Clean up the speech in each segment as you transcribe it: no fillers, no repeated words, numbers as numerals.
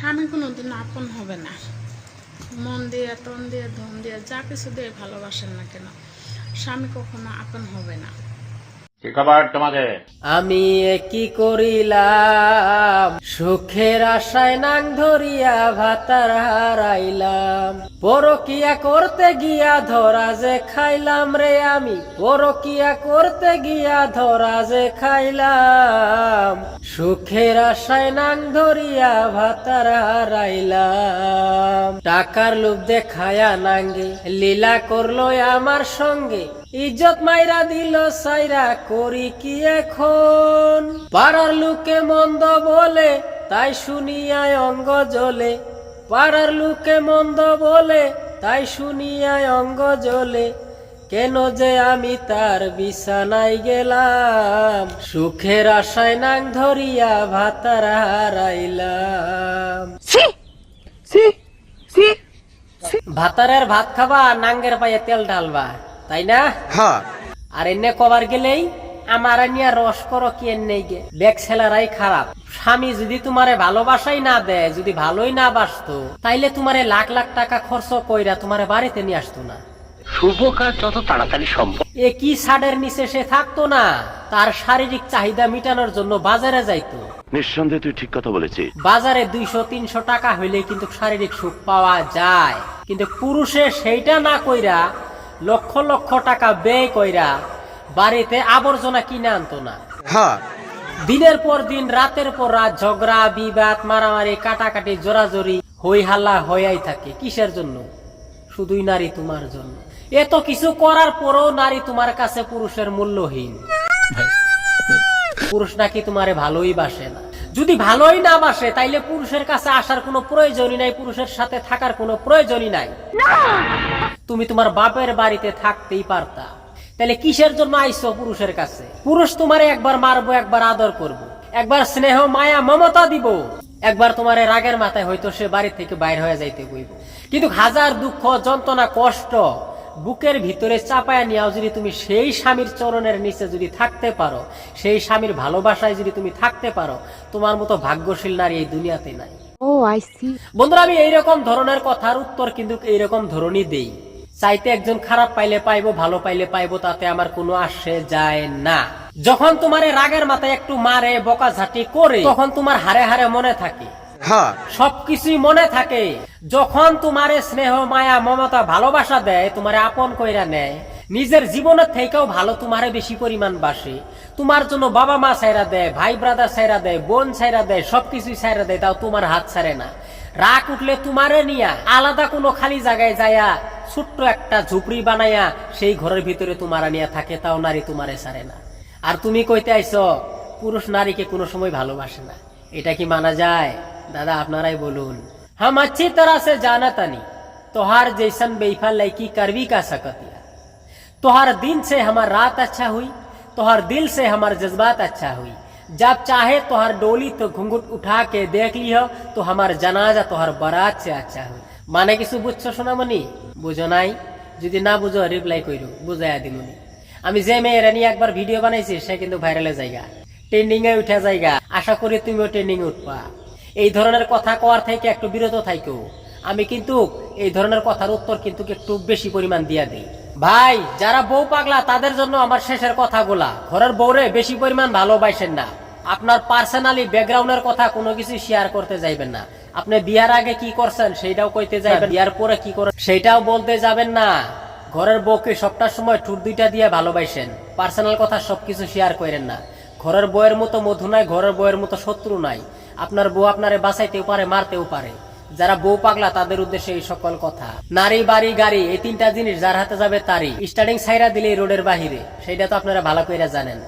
স্বামী কোনোদিন আপন হবে না। মন দিয়ে, তন দিয়ে, ধন দিয়ে, যা কিছু দিয়ে ভালোবাসেন না কেন, স্বামী কখনো আপন হবে না। আমি কি করিলাম, সুখের আশায় নাং ধরিয়া ভাতার হারাইলাম। পরকিয়া করতে গিয়া ধরা যে খাইলাম রে আমি, পরকিয়া করতে গিয়া ধরা যে খাইলাম। সুখের আশায় নাং ধরিয়া ভাতার হারাইলাম। টাকার লোভ দেখায়া নাঙ্গে লীলা করলো আমার সঙ্গে, ইজ্জত মাইরা দিল সাইরা করি কি এখন। পাড়ার লোকে মন্দ বলে তাই শুনিয়ায় অঙ্গ জ্বলে, পাড়ার লোকে মন্দ বলে তাই শুনিয়ায় অঙ্গ জ্বলে। কেন যে আমি তার বিছানায় গেলাম, সুখের আশায় নাং ধরিয়া ভাতার হারাইলাম। ভাতারের ভাত খাবা, নাঙ্গের পায়ে তেল ঢালবা, তাই না? আর এনে কবার গেলেই আমার নিয়ে রস করো কি এনে গে ব্যাগ ছেলেরাই খারাপ। স্বামী যদি তোমারে ভালোবাসাই না দেয়, যদি ভালোই না বাসতো, তাইলে তোমারে লাখ লাখ টাকা খরচ কইরা তোমারে বাড়িতে নিয়ে আসতো না। শুভ কাজ যত তাড়াতাড়ি সম্ভব। এ কি ছাদের নিচে সে থাকতো না, তার শারীরিক চাহিদা মিটানোর জন্য বাজারে যাইতো। নিঃসন্দেহে তুই ঠিক কথা বলেছিস। বাজারে 200-300 টাকা হইলে কিন্তু শারীরিক সুখ পাওয়া যায়, কিন্তু পুরুষে সেইটা না কইরা লক্ষ লক্ষ টাকা ব্যয় কইরা বাড়িতে আবর্জনা কিনে আনতো না। দিনের পর দিন, রাতের পর রাত ঝগড়া বিবাদ, মারামারি, কাটাকাটি, জোরাজোরি, হই হাল্লা হইয়াই থাকে। কিসের জন্য? শুধুই নারী তোমার জন্য। এত কিছু করার পরও নারী তোমার কাছে পুরুষের মূল্যহীন। পুরুষ নাকি তোমারে ভালোই বাসে না। যদি ভালোই না বাসে, তাইলে পুরুষের কাছে আসার কোনো প্রয়োজনই নাই, পুরুষের সাথে থাকার কোনো প্রয়োজনই নাই। তুমি তোমার বাপের বাড়িতে থাকতেই পারতা, তাহলে কিসের জন্য আইছো পুরুষের কাছে? পুরুষ তোমারে একবার মারবো, একবার আদর করব, একবার স্নেহ মায়া মমতা দিব, একবার তোমারে রাগের মাথায় হয়তো সে বাড়ি থেকে বাইর হয়ে যাইতে বইব। কিন্তু হাজার দুঃখ, যন্ত্রণা, কষ্ট বুকের ভিতরে চাপায়া নিয়েও যদি তুমি সেই স্বামীর চরণের নিচে যদি থাকতে পারো, সেই স্বামীর ভালোবাসায় যদি তুমি থাকতে পারো, তোমার মতো ভাগ্যশীল নারী এই দুনিয়াতে নাই। বন্ধুরা, আমি এইরকম ধরনের কথার উত্তর কিন্তু এইরকম ধরনই দেই। চাইতে একজন খারাপ পাইলে পাইবো, ভালো পাইলে পাইবো, তাতে আমার কোনো আসে যায় না। যখন তোমার রাগের মাথায় একটু মারে, বকাঝাটি করে, তখন তোমার হারে হারে মনে থাকে, সবকিছুই মনে থাকে। যখন তোমারে স্নেহ মায়া মমতা ভালোবাসা দেয়, তোমারে আপন কইরা নেয়, নিজের জীবনের থেকেও ভালো তোমারে বেশি পরিমাণ বাসে, তোমার জন্য বাবা মা ছাইরা দেয়, ভাই ব্রাদার ছাইরা দেয়, বোন ছাইরা দেয়, সবকিছুই ছাইরা দেয়, তাও তোমার হাত ছাড়ে না। রাগ উঠলে তোমারে নিয়া আলাদা কোনো খালি জায়গায় যায়া ছোট্ট একটা ঝুপড়ি বানাইয়া সেই ঘরের ভিতরে তোমারা নিয়ে থাকে, তাও নারী তোমারে ছাড়ে না। আর তুমি কইতে আইছো পুরুষ নারীকে কোনো সময় ভালোবাসে না। এটা কি মানা যায়? দাদা আপনারাই বলুন। हम अच्छी तरह से जानता नहीं, तोहार जैसन बेईफा लड़की करवी का सकतिया। तोहार दिन से हमार रात अच्छा हुई, तोहार दिल से हमार जज्बात अच्छा हुई। जब चाहे तोहार डोली तो घुंघट उठा के देख लियो, तो हमार जनाजा तोहार बारात से अच्छा हुई। মানে কিছু বুঝছো সোনামণি? বুঝো নাই? যদি না বুঝো রিপ্লাই কইরো, বুঝাইয়া দিমুনি। আমি যে মেয়েরা নিয়ে একবার ভিডিও বানাইছি, সে কিন্তু ভাইরালে জায়গা, ট্রেন্ডিং এ উঠা জায়গা। আশা করি তুমিও ট্রেন্ডিং উঠবা। এই ধরনের কথা কওয়ার থেকে একটু বিরত থাইকো। আমি কিন্তু এই ধরনের কথার উত্তর কিন্তু একটু বেশি পরিমাণ দিয়া দিই। ভাই, যারা বউ পাগলা তাদের জন্য আমার শেষের কথাগুলা, ঘরের বউরে বেশি পরিমাণ ভালোবাসেন না। আপনার পার্সোনালি ব্যাকগ্রাউন্ডের কথা কোনো কিছু শেয়ার করতে যাইবেন না। আপনি বিয়ার আগে কি করছেন সেটাও কইতে যাবেন, বিয়ার পরে কি করেন সেটাও বলতে যাবেন না। ঘরের বউকে সবটার সময় ঠুট দুইটা দিয়ে ভালোবাসেন, পার্সোনাল কথা সবকিছু শেয়ার করেন না। ঘরের বউয়ের মতো মধু নাই, ঘরের বউয়ের মতো শত্রু নাই। আপনার বউ আপনারে বাঁচাইতেও পারে, মারতেও পারে। যারা বউ পাগলা তাদের উদ্দেশ্যে এই সকল কথা। নারী, বাড়ি, গাড়ি, এই তিনটা জিনিস যার হাতে যাবে তারই। স্টার্টিং সাইরা দিলে রোডের বাহিরে, সেটা তো আপনারা ভালো করে জানেন।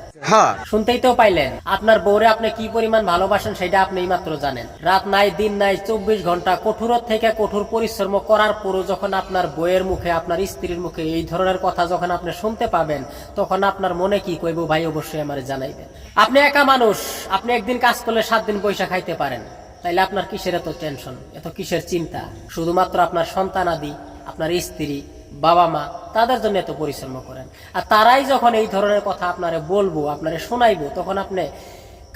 শুনতেই তো পাইলেন। আপনার বউরে আপনি কি পরিমাণ ভালোবাসেন সেটা আপনি মাত্র জানেন। রাত নাই, দিন নাই, 24 ঘন্টা কঠোর থেকে কঠোর পরিশ্রম করার পরও যখন আপনার বউয়ের মুখে, আপনার স্ত্রীর মুখে এই ধরনের কথা যখন আপনি শুনতে পাবেন, তখন আপনার মনে কি কইব ভাই অবশ্যই আমার জানাইবেন। আপনি একা মানুষ, আপনি একদিন কাজ করলে 7 দিন পয়সা খাইতে পারেন, তাইলে আপনার কিসের এত টেনশন, এত কিসের চিন্তা? শুধুমাত্র আপনার সন্তান আদি, আপনার স্ত্রী, বাবা মা, তাদের জন্য এত পরিশ্রম করেন। আর তারাই যখন এই ধরনের কথা আপনারে বলবো, আপনারে শোনাইবো, তখন আপনি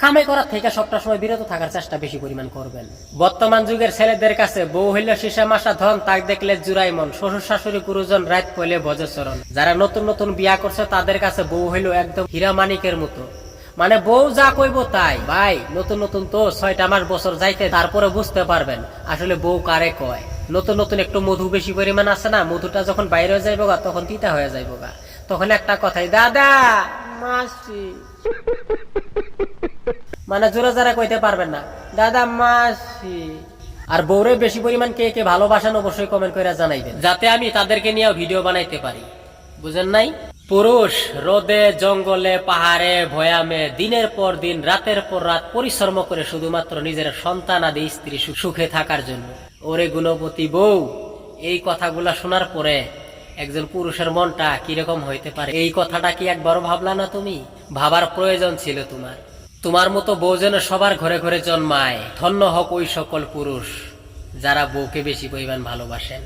কামাই করার থেকে সবটা সময় বিরত থাকার চেষ্টা বেশি পরিমাণ করবেন। বর্তমান যুগের ছেলেদের কাছে বউ হইল সীসা মাসা ধন, তাক দেখলে জুরাই মন, শ্বশুর শাশুড়ি গুরুজন রাত পইলে ভজচরণ। যারা নতুন নতুন বিয়া করছে তাদের কাছে বউ হইল একদম হীরা মানিকের মতো, মানে বউ যা কইব তাই। ভাই নতুন নতুন তো 6টা মাস বছর যাইতে তারপরে বুঝতে পারবেন আসলে বউ কারে কয়। নতুন নতুন একটু মধু বেশি পরিমাণ আছে না, মধুটা যখন বাইরে হয়ে যাইব গা তখন তিতা হয়ে যাইব গা, তখন একটা কথাই দাদা মাসি, মানে জোরে যারা কইতে পারবেন না দাদা মাসি। আর বউরে বেশি পরিমাণ কে কে ভালোবাসেন অবশ্যই কমেন্ট করে জানাইবেন, যাতে আমি তাদেরকে নিয়ে ভিডিও বানাইতে পারি, বুঝেন নাই? পুরুষ রোদে জঙ্গলে পাহাড়ে ভয়ামে দিনের পর দিন রাতের পর রাত পরিশ্রম করে শুধুমাত্র নিজের সন্তান আদি স্ত্রী সুখে থাকার জন্য। ওরে গুণবতী বউ, এই কথাগুলা শোনার পরে একজন পুরুষের মনটা কিরকম হইতে পারে, এই কথাটা কি একবারও ভাবলা না তুমি? ভাবার প্রয়োজন ছিল তোমার। তোমার মতো বউ যেন সবার ঘরে ঘরে জন্মায়। ধন্য হোক ওই সকল পুরুষ যারা বউকে বেশি পরিমাণ ভালোবাসেন।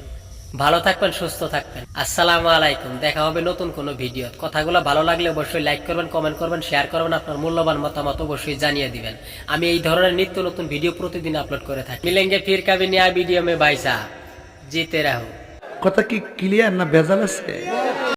ভালো থাকবেন, সুস্থ থাকবেন। আসসালামু আলাইকুম। দেখা হবে নতুন কোনো ভিডিও। কথাগুলো ভালো লাগলে অবশ্যই লাইক করবেন, কমেন্ট করবেন, শেয়ার করবেন, আপনার মূল্যবান মতামত অবশ্যই জানিয়ে দিবেন। আমি এই ধরনের নিত্য নতুন ভিডিও প্রতিদিন আপলোড করে থাকি। মিলেंगे फिर कभी नया वीडियो में भाई साहब, जीते रहो। কথা কি ক্লিয়ার না ভেজাল আছে?